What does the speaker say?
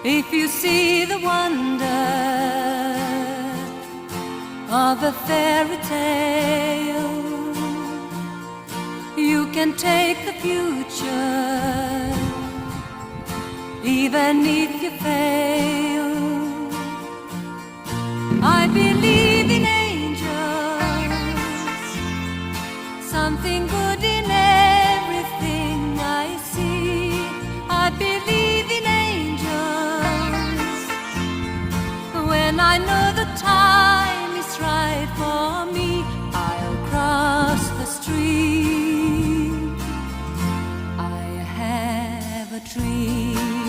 If you see the wonder of a fairy tale, you can take the future, even if you fail. I believe in angels, something good in everything I see. I believe in angels when I know the time is right for me. I'll cross the street. I have a dream.